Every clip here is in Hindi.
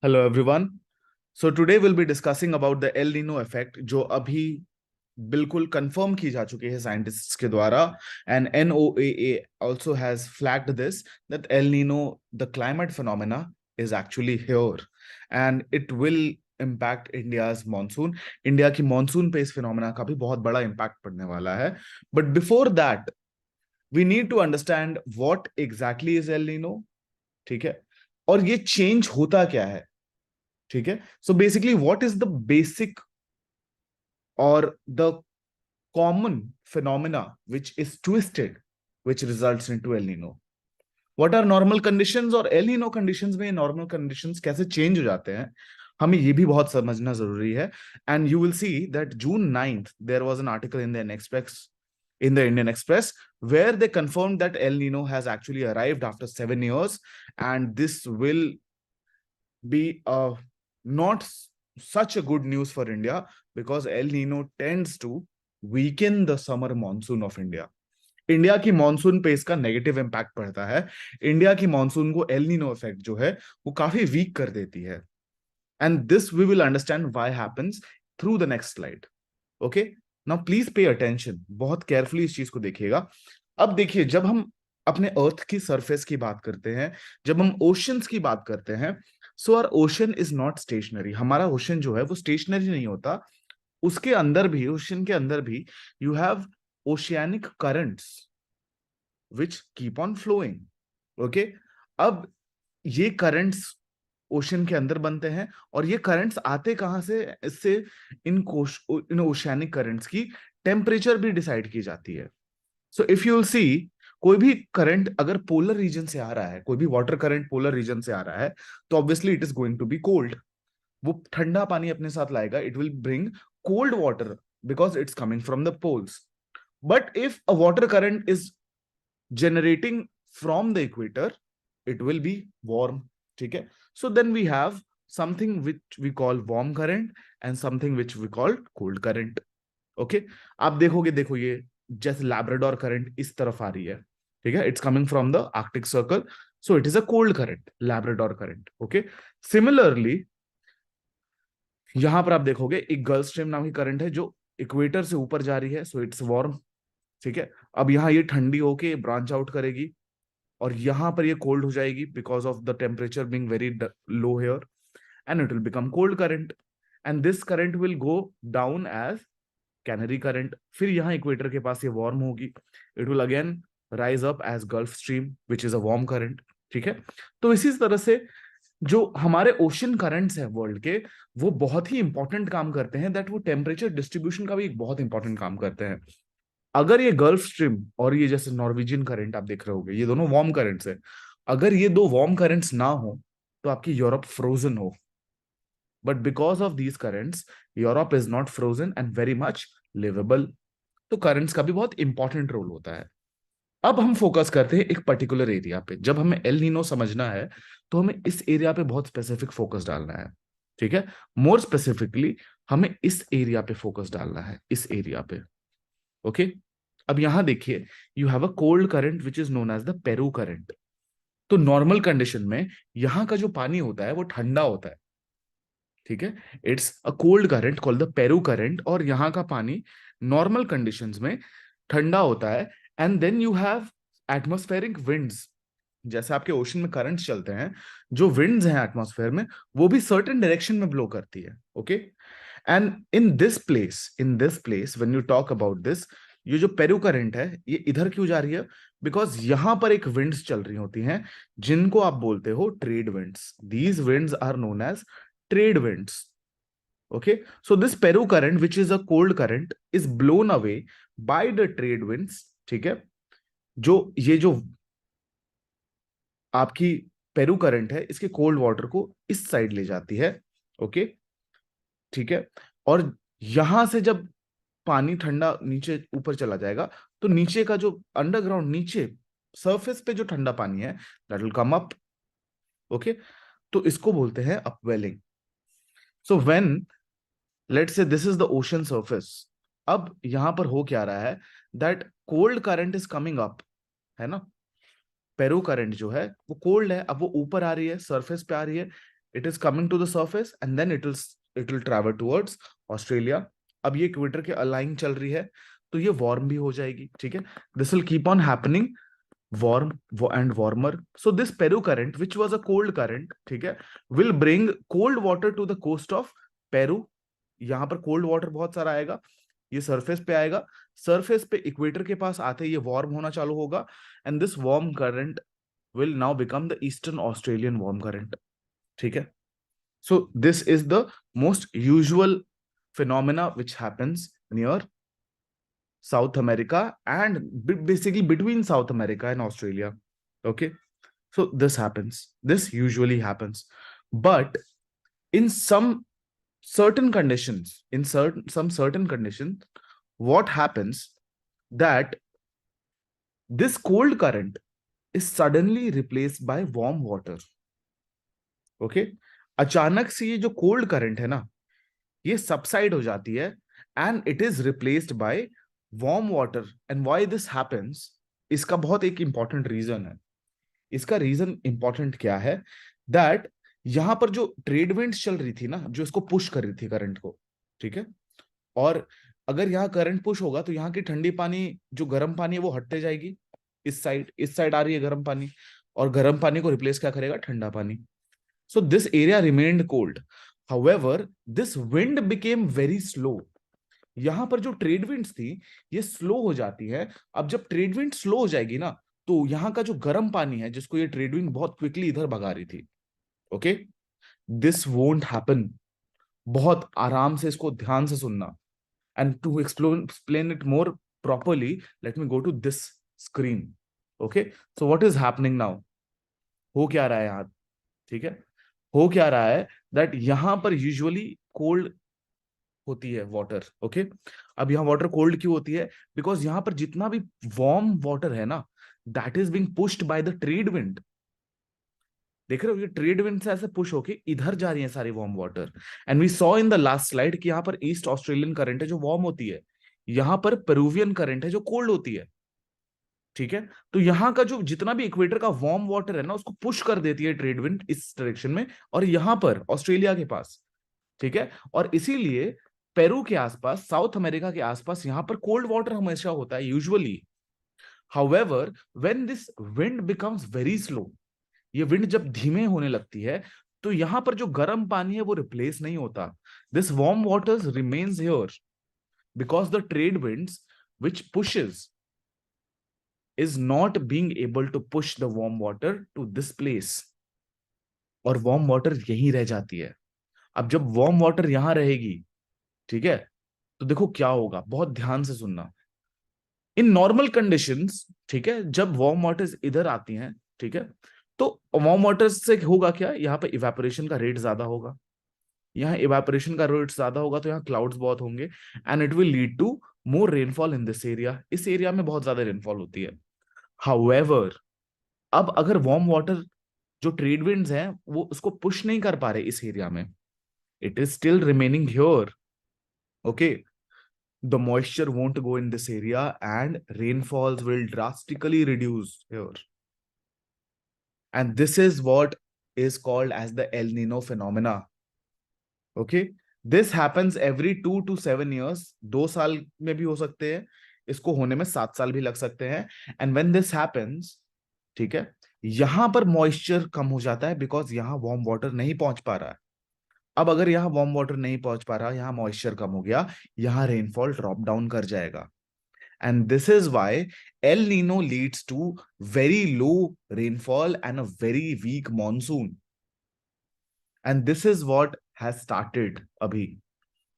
Hello everyone. So today we'll be discussing about the El Nino effect जो अभी बिल्कुल कंफर्म की जा चुकी है साइंटिस्ट्स के द्वारा and NOAA also has flagged this that El Nino the climate phenomena is actually here and it will impact India's monsoon. India की मॉनसून पे इस फिनोमेना का भी बहुत बड़ा इम्पैक्ट पड़ने वाला है. But before that we need to understand what exactly is El Nino. ठीक है, और ये चेंज होता क्या है. ठीक है, so basically what is the basic और the common phenomena which is twisted which results into El Nino. What are normal conditions और एल नीनो कंडीशंस में नॉर्मल कंडीशंस कैसे चेंज हो जाते हैं, हमें ये भी बहुत समझना जरूरी है. And you will see that June 9th there was an article in the Indian Express where they confirmed that El Nino has actually arrived after 7 years, and this will be not such a good news for India because El Nino tends to weaken the summer monsoon of India. India की मॉनसून पे इसका नेगेटिव इम्पैक्ट पड़ता है. इंडिया की मॉनसून को एल नीनो इफेक्ट जो है वो काफी वीक कर देती है. And this we will understand why happens through the next slide. Okay, now please pay attention, बहुत केयरफुली इस चीज को देखिएगा. अब देखिए, जब हम अपने अर्थ की सरफेस की बात करते हैं, जब हम ओशंस की बात करते हैं, so our ocean is not stationary. हमारा ओशन जो है वो स्टेशनरी नहीं होता. उसके अंदर भी, ओशन के अंदर भी you have oceanic currents which keep on flowing. Okay, अब ये करंट्स ओशन के अंदर बनते हैं और ये करंट्स आते कहां से, इससे इन ओशियानिक करंट्स की टेम्परेचर भी डिसाइड की जाती है. सो इफ यू विल सी, कोई भी करंट अगर पोलर रीजन से आ रहा है, कोई भी वाटर करंट पोलर रीजन से आ रहा है, तो obviously it is going to be cold. वो ठंडा पानी अपने साथ लाएगा. It will bring cold water because it's coming from the poles. But if a water current is generating from the equator, it will be warm. ठीक है, so then we have something which we call warm current and something which we call cold current. okay, आप देखोगे, देखो ये जैसे लैब्राडोर करंट इस तरफ आ रही है. ठीक है, it's coming from the Arctic circle, so it is a cold current, Labrador current. Okay, similarly यहां पर आप देखोगे एक गल्फ स्ट्रीम नाम की करंट है जो इक्वेटर से ऊपर जा रही है, सो इट्स वार्म. ठीक है, अब यहाँ ये ठंडी होके ब्रांच आउट करेगी और यहां पर ये कोल्ड हो जाएगी because of the temperature being very low here, and it will become cold current. And this current will go down as Canary current. फिर यहाँ इक्वेटर के पास ये वार्म होगी, it will again rise up as Gulf Stream which is a warm current. ठीक है, तो इसी तरह से जो हमारे ओशन करंट्स हैं वर्ल्ड के, वो बहुत ही इंपॉर्टेंट काम करते हैं. दैट वो टेम्परेचर डिस्ट्रीब्यूशन का भी एक बहुत इंपॉर्टेंट काम करते हैं. अगर ये गल्फ स्ट्रीम और ये जैसे नॉर्वेजियन करंट आप देख रहे होगे, ये दोनों वार्म करंट्स है. अगर ये दो वार्म करंट्स ना हो तो आपकी यूरोप फ्रोजन हो. But because of these currents Europe is not frozen and very much livable. तो करंट्स का भी बहुत इंपॉर्टेंट रोल होता है. अब हम फोकस करते हैं एक पर्टिकुलर एरिया पे. जब हमें एल नीनो समझना है तो हमें इस एरिया पे बहुत स्पेसिफिक फोकस डालना है. ठीक है, मोर स्पेसिफिकली हमें इस एरिया पे फोकस डालना है, इस एरिया पे. ओके, अब यहां देखिए, you have a cold current which is known as the Peru current. तो नॉर्मल कंडीशन में यहां का जो पानी होता है वो ठंडा होता है. ठीक है, it's a cold current called the Peru current, और यहाँ का पानी नॉर्मल कंडीशंस में ठंडा होता है. And then you have atmospheric winds. जैसे आपके ओशन में करंट्स चलते हैं, जो विंड्स हैं एटमॉस्फेयर में, वो भी सर्टेन डायरेक्शन में ब्लो करती है. Okay, and in this place when you talk about this, ये जो पेरू करंट है ये इधर क्यों जा रही है? बिकॉज यहां पर एक विंड्स चल रही होती हैं जिनको आप बोलते हो trade winds. These winds are known as trade winds. Okay, so this peru current which is a cold current is blown away by the trade winds. ठीक है, जो आपकी पेरू करंट है इसके कोल्ड वाटर को इस साइड ले जाती है. ओके, ठीक है, और यहां से जब पानी ठंडा नीचे ऊपर चला जाएगा तो नीचे का जो अंडरग्राउंड, नीचे सरफेस पे जो ठंडा पानी है, that will come up. Okay, तो इसको बोलते हैं upwelling. So when let's say this is the ocean surface, अब यहां पर हो क्या रहा है, that cold current is coming up, है ना. पेरू करंट जो है वो कोल्ड है, अब वो ऊपर आ रही है, सरफेस पे आ रही है. It is coming to the surface and then it will travel towards Australia. अब ये इक्वेटर के अलाइन चल रही है, तो ये वार्म भी हो जाएगी, ठीक है। This will keep on happening, warm and warmer. So this Peru current, which was a cold current, ठीक है, will bring cold water to the coast of Peru. यहाँ पर कोल्ड वाटर बहुत सारा आएगा, ये सरफेस पे आएगा, सरफेस पे इक्वेटर के पास आते ही ये वार्म होना चालू होगा, and this warm current will now become the eastern Australian warm current, ठीक है। सो this is the most usual phenomena which happens near South America and basically between South America and Australia. Okay. So this happens. This usually happens. But in some certain conditions, in some certain conditions, what happens that this cold current is suddenly replaced by warm water. Okay. अचानक से ये जो कोल्ड करंट है ना, ये सबसाइड हो जाती है and it is replaced by warm water. And why this happens, इसका बहुत एक इंपॉर्टेंट रीजन है। इसका रीजन इंपॉर्टेंट क्या है, दैट यहां पर जो ट्रेड विंड्स चल रही थी ना, जो इसको पुश कर रही थी करंट को, ठीक है, और अगर यहाँ करंट पुश होगा तो यहाँ की ठंडी पानी, जो गर्म पानी है वो हटते जाएगी, इस साइड आ रही है गर्म पानी, और गर्म पानी को रिप्लेस क्या करेगा, ठंडा पानी। So this area remained cold. However, this wind became very slow. यहां पर जो ट्रेड विंड्स थी ये स्लो हो जाती है। अब जब ट्रेड विंड स्लो हो जाएगी ना, तो यहाँ का जो गर्म पानी है जिसको ये ट्रेड विंड बहुत क्विकली इधर भगा रही थी, ओके, दिस वोंट हैपन। बहुत आराम से इसको ध्यान से सुनना, and to explain it more properly, let me go to this screen. Okay, so what is happening now, हो क्या रहा है यहाँ, ठीक है, हो क्या रहा है दैट यहां पर यूजुअली कोल्ड होती है वाटर, ओके। अब यहाँ वाटर कोल्ड क्यों होती है, बिकॉज यहां पर जितना भी वार्म वाटर है ना, that is being pushed by the trade wind. देख रहे हो, ये ट्रेड विंड से ऐसे पुश होके इधर जा रही है सारी warm water. And we saw in the last slide कि यहाँ पर ईस्ट ऑस्ट्रेलियन करंट है जो वार्म होती है, यहाँ पर पेरुवियन करंट है जो कोल्ड होती है, ठीक है। तो यहाँ का जो जितना भी इक्वेटर का वार्म वाटर है ना, उसको पुश कर देती है ट्रेड विंड इस डायरेक्शन में, और यहां पर ऑस्ट्रेलिया के पास, ठीक है, और इसीलिए पेरू के आसपास, साउथ अमेरिका के आसपास यहां पर कोल्ड वाटर हमेशा होता है usually. However when this wind becomes very slow, ये विंड जब धीमे होने लगती है, तो यहां पर जो गर्म पानी है वो रिप्लेस नहीं होता, this warm water remains here, because the trade winds which pushes is not being able to push the warm water to this place, और वार्म वाटर यहीं रह जाती है। अब जब वार्म वाटर यहां रहेगी, ठीक है, तो देखो क्या होगा, बहुत ध्यान से सुनना। इन नॉर्मल कंडीशंस, ठीक है, जब वार्म वाटर्स इधर आती हैं, ठीक है, तो वार्म वाटर से होगा क्या, यहाँ पे इवेपोरेशन का रेट ज्यादा होगा, यहाँ इवेपोरेशन का रेट ज्यादा होगा तो यहाँ क्लाउड्स बहुत होंगे, and it will lead to more rainfall in this area. इस एरिया में बहुत ज्यादा रेनफॉल होती है। हाउएवर, अब अगर वार्म वाटर जो ट्रेड विंड्स हैं वो उसको पुश नहीं कर पा रहे इस एरिया में, it is still remaining here, okay, the moisture won't go in this area and rainfalls will drastically reduce here, and this is what is called as the El Nino phenomena. Okay, this happens every 2 to 7 years. 2 साल में भी हो सकते हैं, इसको होने में 7 साल भी लग सकते हैं। एंड व्हेन दिस हैपेंस, ठीक है, यहां पर मॉइस्चर कम हो जाता है, बिकॉज यहां वार्म वाटर नहीं पहुंच पा रहा है। अब अगर यहाँ वार्म वाटर नहीं पहुंच पा रहा, यहाँ मॉइस्चर कम हो गया, यहाँ रेनफॉल ड्रॉप डाउन कर जाएगा, and this is why El Nino leads to very low rainfall and a very weak monsoon. And this is what has started अभी,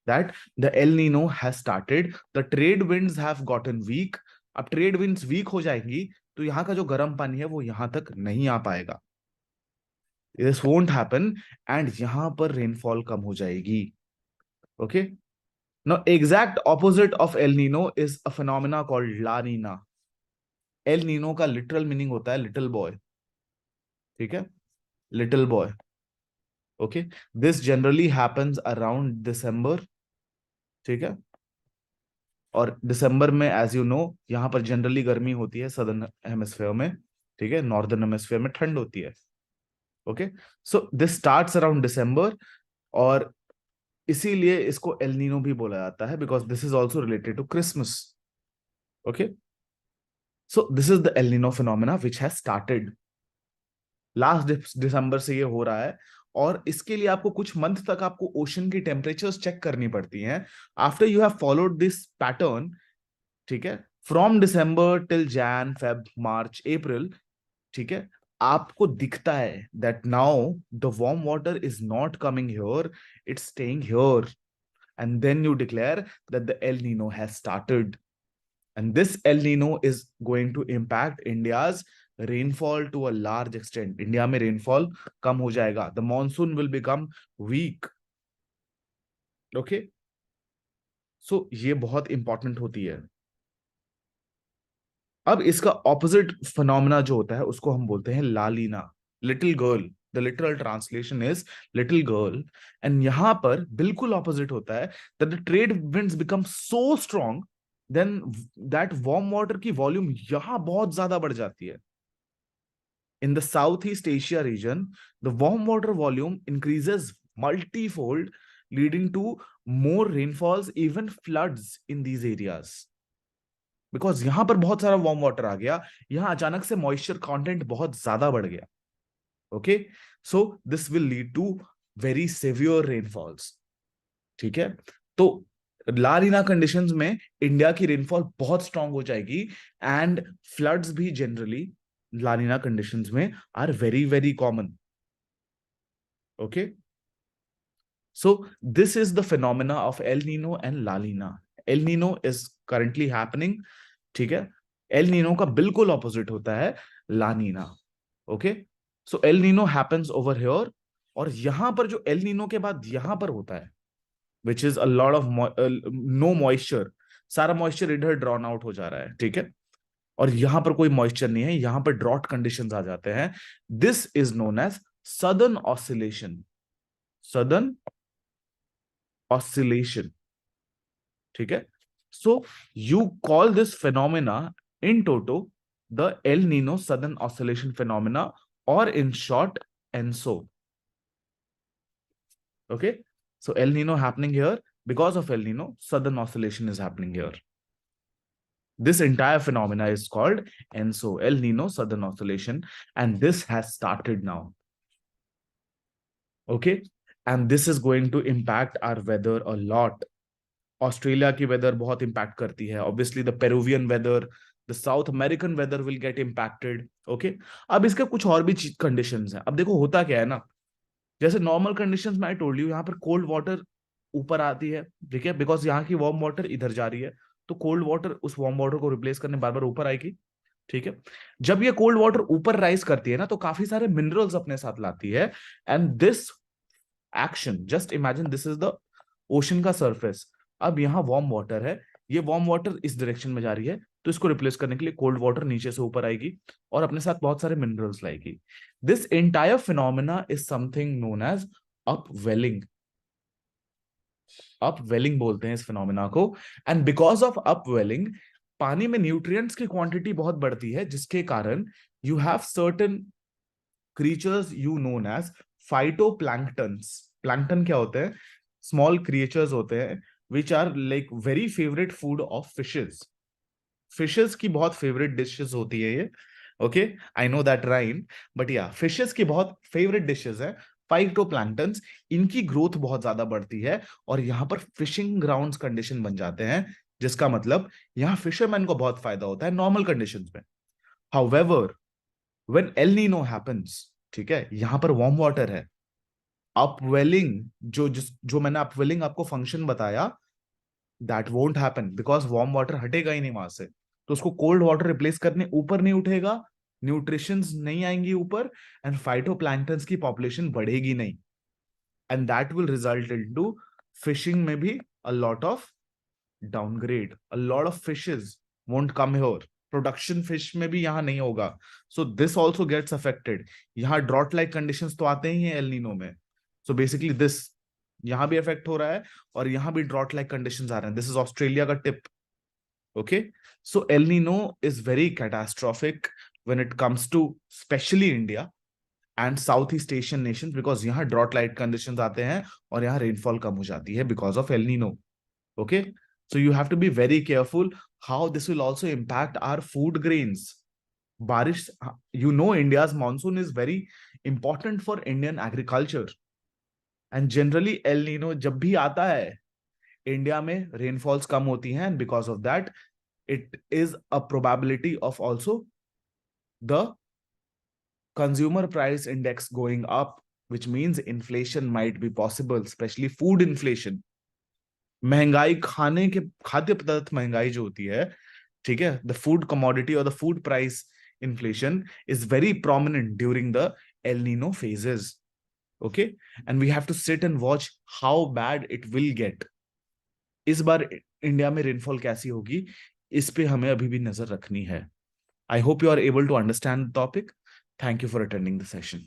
that the El Nino has started. The trade winds have gotten weak. अब ट्रेड विंड्स वीक हो जाएंगी, तो यहाँ का जो गर्म पानी है वो यहां तक नहीं आ पाएगा, दिस वोंट हैपन, एंड यहां पर रेनफॉल कम हो जाएगी। Okay, now exact opposite of El Nino is a phenomena called La Nina. El Nino का लिटरल मीनिंग होता है लिटिल बॉय, ठीक है, little boy. Okay, this generally happens around December, ठीक है, और दिसंबर में एज यू नो यहाँ पर जनरली गर्मी होती है सदर्न हेमिस्फेयर में, ठीक है, नॉर्दर्न हेमिस्फेयर में ठंड होती है। Okay, so this starts around December, और इसीलिए इसको एल नीनो भी बोला जाता है, because this is also related to Christmas. Okay, so this is the El Nino phenomena which has started last December से ये हो रहा है। और इसके लिए आपको कुछ मंथ तक आपको ओशन की टेम्परेचर्स चेक करनी पड़ती हैं। After you have followed this pattern, ठीक है, from December till Jan Feb March April, ठीक है, आपको दिखता है that now the warm water is not coming here, it's staying here, and then you declare that the El Nino has started, and this El Nino is going to impact India's rainfall to a large extent. India में rainfall कम हो जाएगा, the monsoon will become weak. Okay, so ये बहुत इंपॉर्टेंट होती है। अब इसका ऑपोजिट फिनोमेना जो होता है उसको हम बोलते हैं La Nina, little girl. The literal translation is little girl. And यहां पर बिल्कुल ऑपोजिट होता है, that the trade winds become so strong, then that warm water की वॉल्यूम यहां बहुत ज्यादा बढ़ जाती है। In the Southeast Asia region, the warm water volume increases multifold, leading to more rainfalls, even floods in these areas. Because यहां पर बहुत सारा वार्म वाटर आ गया, यहां अचानक से मॉइस्चर कंटेंट बहुत ज्यादा बढ़ गया। Okay, so this will lead to very severe rainfalls. ठीक है, तो ला नीना कंडीशंस में इंडिया की रेनफॉल बहुत स्ट्रांग हो जाएगी, एंड फ्लड्स भी जनरली ला नीना कंडीशंस में are very very common. Okay, so this is the phenomena of El Nino and La Nina. El Nino is currently happening, ठीक है। एल नीनो का बिल्कुल ऑपोजिट होता है La Nina. Okay, so El Nino happens over here, और यहां पर जो एल नीनो के बाद यहां पर होता है, which is a lot of no moisture, सारा मॉइस्चर इधर ड्रॉन आउट हो जा रहा है, ठीक है, और यहां पर कोई मॉइस्चर नहीं है, यहां पर ड्रॉट कंडीशंस आ जाते हैं। This is known as southern oscillation, southern oscillation, ठीक है। So you call this phenomena in toto the El Nino southern oscillation phenomena, और in short ENSO. Okay, so El Nino happening here, because of El Nino southern oscillation is happening here. This entire phenomena is called ENSO, El Nino southern oscillation, and this has started now. Okay, and this is going to impact our weather a lot. Australia की वेदर बहुत इंपैक्ट करती है, obviously the Peruvian weather, the South American weather will get impacted. Okay, अब इसके कुछ और भी कंडीशंस हैं। अब देखो होता क्या है ना, जैसे नॉर्मल कंडीशंस में आई टोल्ड यू, यहाँ पर कोल्ड वाटर ऊपर आती है, ठीक है, बिकॉज यहाँ की वार्म वाटर इधर जा रही है, तो कोल्ड वाटर उस वार्म वाटर को रिप्लेस करने बार बार ऊपर आएगी, ठीक है। जब ये कोल्ड वाटर ऊपर राइज करती है ना, तो काफी सारे मिनरल्स अपने साथ लाती है, and this action, just imagine this is the ocean का सरफेस, अब यहाँ वार्म वाटर है, ये वार्म वाटर इस डायरेक्शन में जा रही है, तो इसको रिप्लेस करने के लिए कोल्ड वाटर नीचे से ऊपर आएगी और अपने साथ बहुत सारे मिनरल्स लाएगी। This entire phenomena is something known as upwelling, upwelling बोलते हैं इस फिनोमेना को। एंड बिकॉज ऑफ अपवेलिंग, पानी में न्यूट्रिएंट्स की क्वांटिटी बहुत बढ़ती है, जिसके कारण you have certain creatures you known as phytoplanktons. Plankton क्या होते हैं? स्मॉल क्रिएचर्स होते हैं which are like very favorite food of fishes. Fishes की बहुत favorite dishes होती है ये, okay, I know that rhyme, but yeah, fishes की बहुत favorite dishes है फाइटोप्लैंक्टन्स। इनकी ग्रोथ बहुत ज्यादा बढ़ती है, और यहाँ पर फिशिंग ग्राउंड्स कंडीशन बन जाते हैं, जिसका मतलब यहाँ फिशरमैन को बहुत फायदा होता है नॉर्मल कंडीशंस में। However when L Nino happens, ठीक है, यहाँ पर वार्म वाटर है, अपवेलिंग, जो मैंने अपवेलिंग आपको फंक्शन बताया, that won't happen, because warm water हटेगा ही नहीं वहां से, तो उसको कोल्ड वाटर रिप्लेस करने ऊपर नहीं उठेगा, न्यूट्रिशंस नहीं आएंगी ऊपर, एंड फाइटोप्लैंक्टन्स की पॉपुलेशन बढ़ेगी नहीं, and that will result into fishing में भी a lot of downgrade, a lot of fishes won't come here, production fish में भी यहां नहीं होगा, so this also gets affected. यहाँ ड्रॉट लाइक कंडीशंस तो आते ही हैं एल नीनो में, सो बेसिकली दिस यहां भी इफेक्ट हो रहा है, और यहां भी ड्रॉट लाइक कंडीशंस आ रहे हैं। दिस इज ऑस्ट्रेलिया का tip. Okay, so El Nino is very catastrophic when it comes to specially India, and south east Asian nation, because यहाँ ड्रॉट लाइट कंडीशंस आते हैं और यहाँ रेनफॉल कम हो जाती है because of El Nino. Okay, so you have to be very careful how this will also impact our food grains. बारिश, you know India's monsoon is very important for Indian agriculture, and generally El Nino जब भी आता है इंडिया में रेनफॉल्स कम होती हैं, and because of that it is a probability of also the consumer price index going up, which means inflation might be possible, especially food inflation. महंगाई, खाद्य पदार्थ महंगाई जो होती है, ठीक है, द फूड कमोडिटी और the food price inflation is very prominent during the El Nino phases. Okay, and we have to sit and watch how bad it will get. इस बार इंडिया में रेनफॉल कैसी होगी, इस पे हमें अभी भी नजर रखनी है. I hope you are able to understand the topic. Thank you for attending the session.